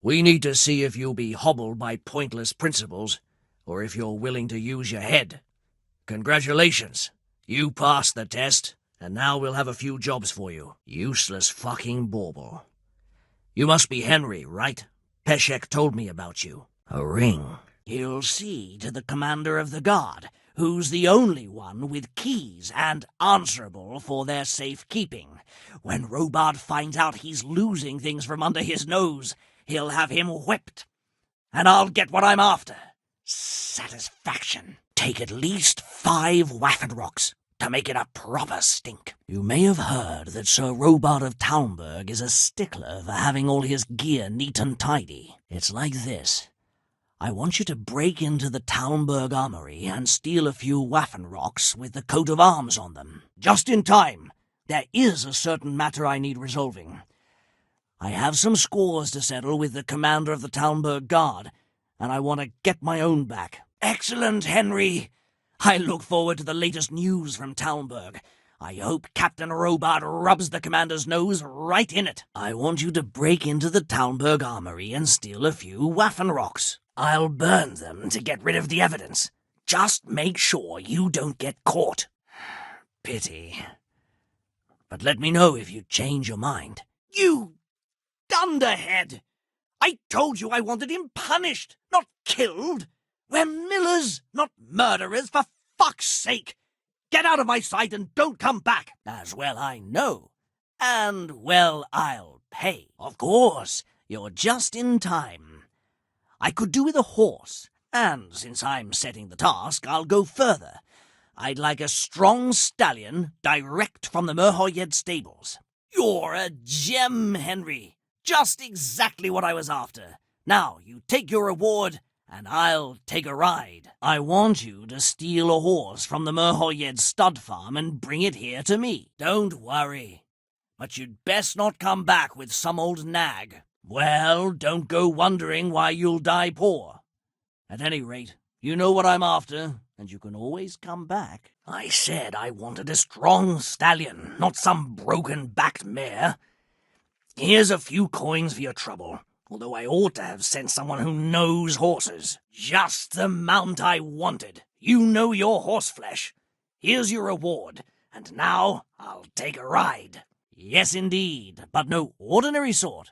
We need to see if you'll be hobbled by pointless principles, or if you're willing to use your head. Congratulations. You passed the test, and now we'll have a few jobs for you. Useless fucking bauble. You must be Henry, right? Peshek told me about you. A ring. You'll see to the commander of the guard, who's the only one with keys and answerable for their safekeeping. When Robard finds out he's losing things from under his nose, he'll have him whipped. And I'll get what I'm after. Satisfaction. Take at least 5 Waffenrocks to make it a proper stink. You may have heard that Sir Robard of Talmberg is a stickler for having all his gear neat and tidy. It's like this. I want you to break into the Talmberg armory and steal a few Waffenrocks with the coat of arms on them. Just in time. There is a certain matter I need resolving. I have some scores to settle with the commander of the Talmberg Guard, and I want to get my own back. Excellent, Henry. I look forward to the latest news from Talmberg. I hope Captain Robard rubs the commander's nose right in it. I want you to break into the Talmberg armory and steal a few Waffenrocks. I'll burn them to get rid of the evidence. Just make sure you don't get caught. Pity. But let me know if you change your mind. You dunderhead! I told you I wanted him punished, not killed. We're millers, not murderers, for fuck's sake. Get out of my sight and don't come back. As well I know. And well I'll pay. Of course, you're just in time. I could do with a horse, and since I'm setting the task, I'll go further. I'd like a strong stallion direct from the Merhoyed stables. You're a gem, Henry. Just exactly what I was after. Now, you take your reward, and I'll take a ride. I want you to steal a horse from the Merhoyed stud farm and bring it here to me. Don't worry. But you'd best not come back with some old nag. Well, don't go wondering why you'll die poor. At any rate, you know what I'm after, and you can always come back. I said I wanted a strong stallion, not some broken-backed mare. Here's a few coins for your trouble, although I ought to have sent someone who knows horses. Just the mount I wanted. You know your horseflesh. Here's your reward, and now I'll take a ride. Yes, indeed, but no ordinary sort.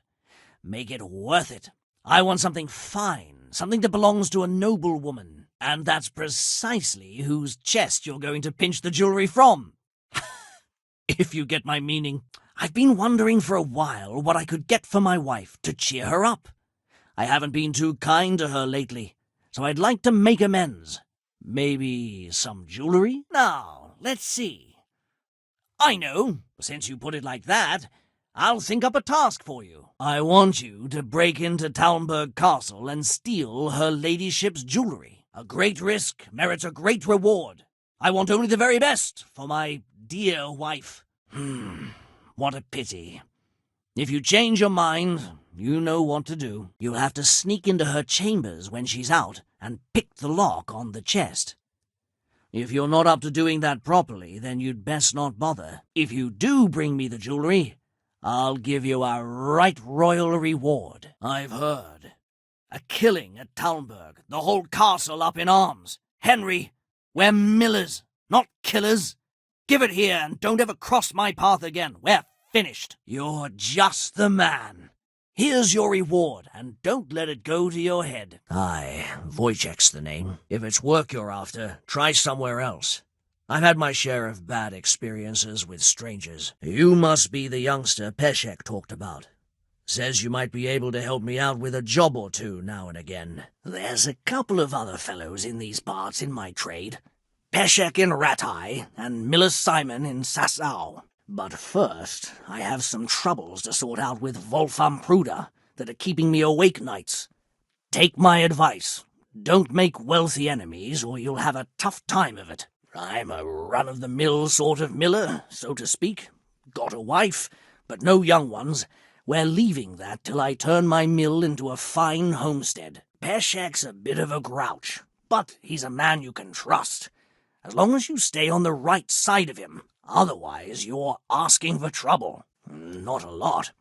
Make it worth it. I want something fine, something that belongs to a noble woman, and that's precisely whose chest you're going to pinch the jewelry from. If you get my meaning. I've been wondering for a while what I could get for my wife to cheer her up. I haven't been too kind to her lately, so I'd like to make amends. Maybe some jewelry? Now, let's see. I know, since you put it like that, I'll think up a task for you. I want you to break into Talmberg Castle and steal her ladyship's jewelry. A great risk merits a great reward. I want only the very best for my dear wife. What a pity. If you change your mind, you know what to do. You'll have to sneak into her chambers when she's out and pick the lock on the chest. If you're not up to doing that properly, then you'd best not bother. If you do bring me the jewelry, I'll give you a right royal reward. I've heard. A killing at Talmberg, the whole castle up in arms. Henry, we're millers, not killers. Give it here and don't ever cross my path again. We're finished. You're just the man. Here's your reward, and don't let it go to your head. Aye, Woyzeck's the name. If it's work you're after, try somewhere else. I've had my share of bad experiences with strangers. You must be the youngster Peshek talked about. Says you might be able to help me out with a job or two now and again. There's a couple of other fellows in these parts in my trade. Peshek in Ratai and Miller Simon in Sasau. But first, I have some troubles to sort out with Wolfram Pruda that are keeping me awake nights. Take my advice. Don't make wealthy enemies or you'll have a tough time of it. I'm a run-of-the-mill sort of miller, so to speak. Got a wife, but no young ones. We're leaving that till I turn my mill into a fine homestead. Peshek's a bit of a grouch, but he's a man you can trust, as long as you stay on the right side of him. Otherwise, you're asking for trouble. Not a lot.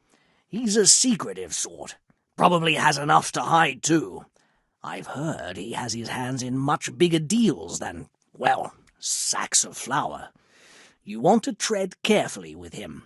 He's a secretive sort, Probably has enough to hide, too. I've heard he has his hands in much bigger deals than, well, sacks of flour. You want to tread carefully with him.